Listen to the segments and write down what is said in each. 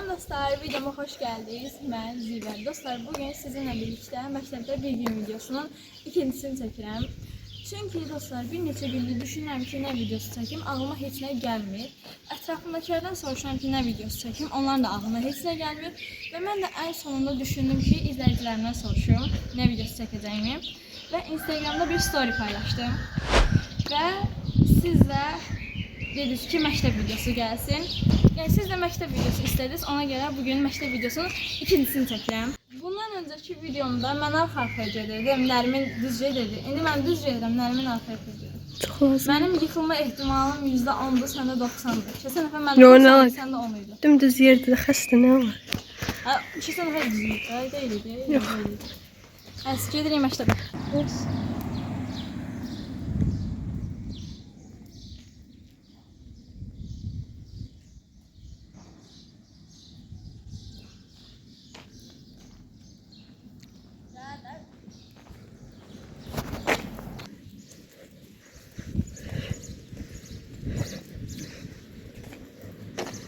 Salam dostlar, videoma xoş gəldiniz. Mən Zivər. Dostlar, bugün sizinlə birlikdə məktəbdə bir gün videosunun ikincisini çəkirəm. Çünki dostlar, bir neçə gündür düşünürəm ki, nə videosu çəkim, ağlıma heç nə gəlmir. Ətrafımdakilərdən soruşuram ki, nə videosu çəkim, onların da ağlına heç nə gəlmir. Və mən də ən sonunda düşündüm ki, izləyicilərimdən soruşum, nə videosu çəkəcəyimi. Və Instagramda bir story paylaşdım. Və sizlə dediniz ki, məktəb videosu gəlsin. Yəni siz də məktəb videosu istədiniz, ona görə bugün məktəb videosunun ikincisini çəkirəm. Bundan öncəki videomda mən arxa-arxaya gedirdim, Nərmin düz gedirdi. İndi mən düz gedirəm, Nərmin arxa-arxaya gedirdi. Çox lazım. Mənim yıxılma ehtimalım %10'dur, səndə 90'dır. Keçən dəfə mən 90'dır, səndə 10 idi. Dümdüz yerdə xəstə nə var? Keçən dəfə düz idi, deyildi. Yox. Əs gedirik məktəbə.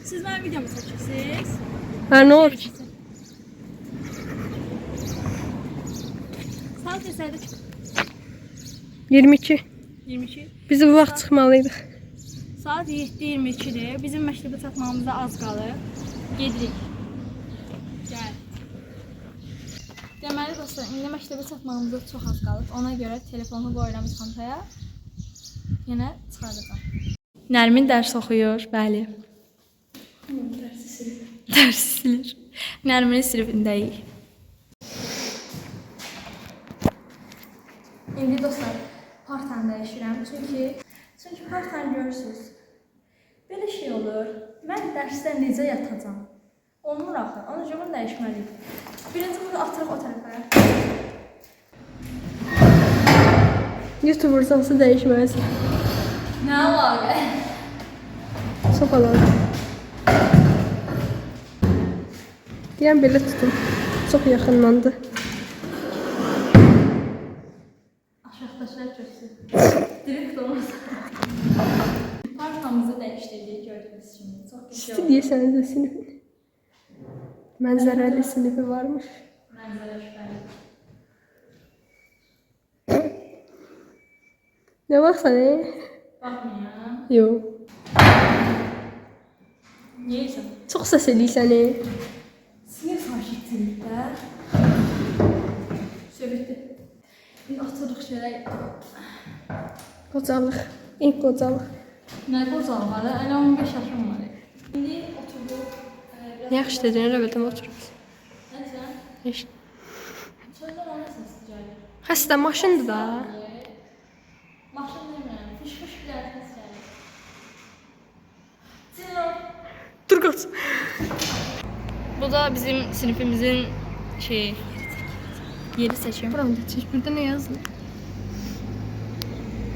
Siz mənim videomu çəkirsiniz? Hə, nə olur ki? Saat neçədir? 22. 22. Biz bu vaxt çıxmalıydıq. Saat 7:22'dir. Bizim məktəbə çatmamıza az qalır. Gedirik. Gəl. Deməli dostlar, indi məktəbə çatmamıza çox az qalıb. Ona görə telefonu qoyuram çantaya. Yenə çıxardacağam. Nərmin dərs oxuyur, bəli. Dərs silir. Nərminin sinifindəyik. İndi dostlar, partanı dəyişirəm. Çünki partanı görürsünüz. Belə şey olur. Mən dərsdə necə yatacağam? Olmur axı. Ona görə bunu dəyişməliyim. Birinci bunu atırıq o tərəfə. YouTuber sansı dəyişməlisin. Nə əlaqə? Sopalar. Deyən belə tutun. Çox yaxınlandı. Aşağıdaşlar köksün. Direkt olmaz. Partamızı dəyişdirdik gördüyünüz kimi. Çox qəşəng oldu. İsti deyəsəniz də sinifin. Mənzərəli sinifi varmış. Mənzərə şübhəli. Nə baxsan, Baxmayın. Yox. Neysə. Çox səs eləyirsən, Sinir sakitçilikdə. Söhbətdir. Bir atırıq şöyle. Qocalıq. İlk qocalıq. Nə qocalıq var? Elə 15 yaşım var. İndi oturuq. Yaxşı dedin, rəvətəm otururuz. Nəsə? Heç. Sözlər ona səs gəlir. Xəstə maşındır da. Maşın demirəm. Fış-fış bir səs gəlir. Sinir. Dur qaç. Bu da bizim sinifimizin yeri seçim. Buramda çək. Burada nə yazılır?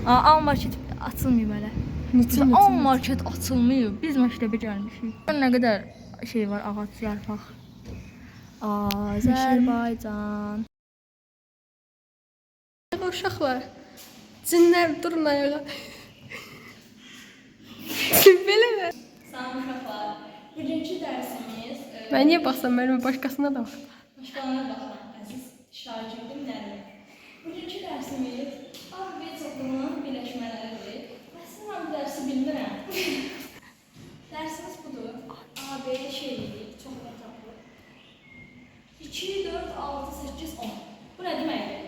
A market açılmıyor belə. Niçin A market açılmıyor. Biz məktəbə gəlmişik. Nə qədər şey var, ağac, yarpaq. Azərbaycan. Uşaqlar. Cinlər durun ayağa. Belə mi? Salam uşaqlar. Bugünkü dərsimiz Mən niyə baxsam, mənim başqasına da bax. başqalarına baxan əziz şagirdim Nərmin. Bugünkü dərsimiz A və B çoxluğunun birləşmələridir. Əslində mən bu dərsi bilmirəm. Dərsimiz budur. A, B şeylidir, çoxluq tapılır. 2, 4, 6, 8, 10. Bu nə deməkdir?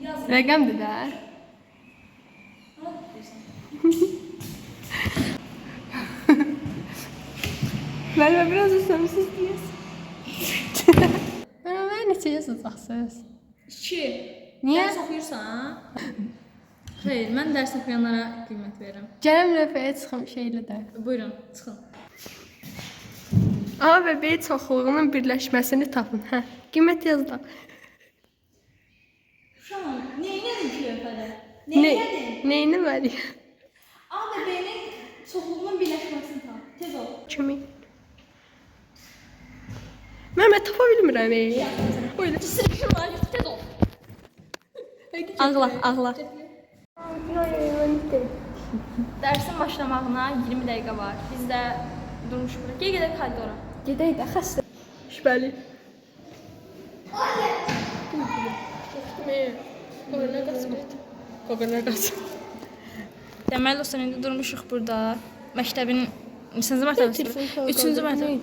Yazın. Rəqəmdir də. Ha, deyirsən. Mənimə biraz üstəmsiz deyəsin. Mənə neçə yazacaqsınız? 2. Niyə? Dərs oxuyursan? Xeyr, mən dərs oxuyanlara qiymət verirəm. Gələm lövhəyə çıxım şeylə də. Buyurun, çıxın. A və B çoxluğunun birləşməsini tapın. Hə, qiymət yazdım. Uşağım, neynədin ki lövhədə? Neynədin? Neyini var? A və B-nin çoxluğunun birləşməsini tap. Tez ol. Kimi? Mən tapa bilmirəm. Buyurun. Sırışın var, tez ol. Ağla, ağla. Dərsin başlamağına 20 dəqiqə var. Biz də durmuşuq. Gəl gedək koridora. Gedək də xəstə. Şübhəli. Qoqana qaçır. Deməli dostlar, indi durmuşuq burada. Məktəbin neçənci mərtəbəsi? 3-cü mərtəbə.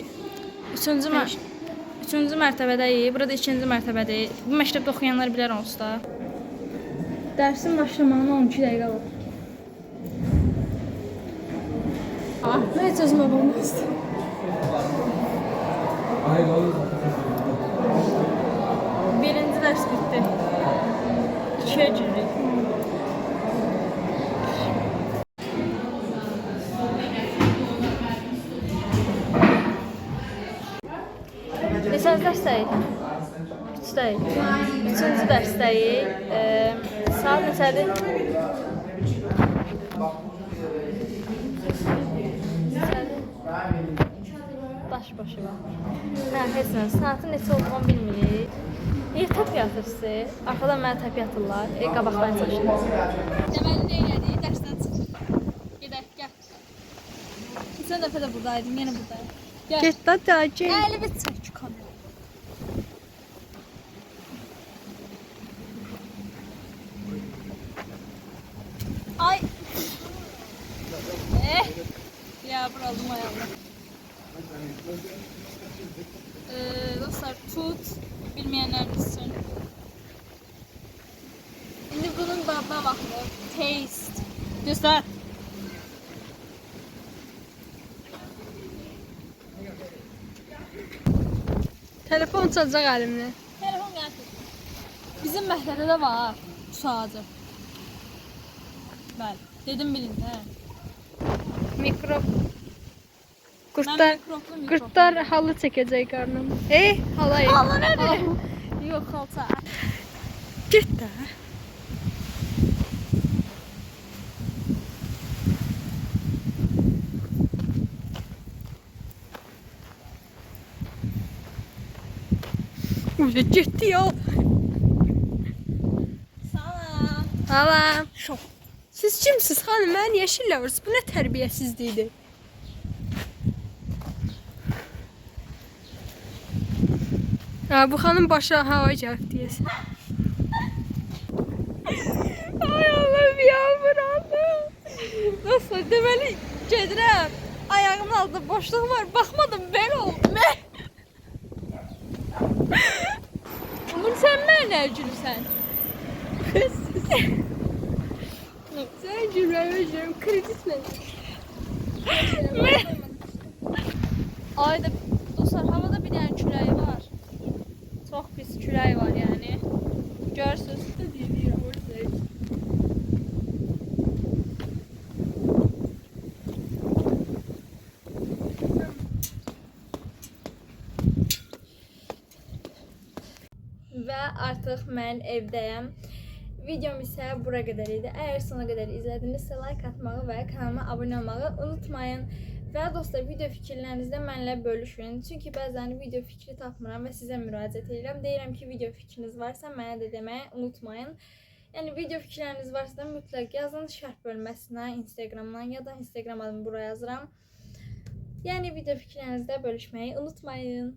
3-cü mərtəbədəyik. Burada 2-ci mərtəbədir. Bu məktəbdə oxuyanlar bilər onsuz da. Dərsin başlamağına 12 dəqiqə var. Mən heç özümə baxmaq istəyirəm. Birinci dərs bitdi. 2-yə giririk. Neçənci dərsdəyik? 3-dəyik. 3-cü dərsdəyik. Saat neçədir? Daş başı var. Hə, heç nə. Saatın neçə olduğunu bilmirik. Təp yatırsın. Arxadan mənə təp yatırlar. Qabaqdan çıxır. Deməli, nə elədik? Dərsdən çıxır. Gedək, gəl. Keçən dəfə də buradaydım, yenə buradayım. Get də dəcə. Əli bir çək kamera. Ay. Ya buraldım ayağımı. Dostlar, tut bilmeyenler bilsin. Şimdi bunun dadına bakın. Taste. Dostlar. Telefon çalacaq əlimdə. Telefon gətir. Bizim məktəbdə də var su ağacı. Bəli, dedim bilin hə. Mikrop. Qurtlar Qurtlar halı çəkəcək qarnım. Halay. Allah nədir? Yox, xalça. Get də. Uca getdi ya. Salam. Salam. Siz kimsiz xanım? Mən yeşilləvərsiniz. Bu nə tərbiyəsizlikdir? Bu xanım başa hava gəlib deyəsən. Ay Allah'ım yağmur aldım. Nasıl? Deməli gedirəm. Ayağımın altında boşluq var. Baxmadım belə oldu. Umur sən mənə nə gülürsən? Sən gülməmişəm, kreditlə. Ayda dostlar, havada bir dənə külək var. Çox pis külək var yəni. Görürsüz. Və artıq mən evdəyəm. Videom isə bura qədər idi. Əgər sona qədər izlədinizsə like atmağı və kanalıma abunə olmağı unutmayın. Və dostlar, video fikirlərinizdə mənimlə bölüşün. Çünki bəzən video fikri tapmıram və sizə müraciət edirəm. Deyirəm ki, video fikriniz varsa mənə də deməyi unutmayın. Yəni video fikirləriniz varsa da mütləq yazın şərh bölməsinə, Instagramdan ya da Instagram adımı buraya yazıram. Yəni video fikirlərinizdə bölüşməyi unutmayın.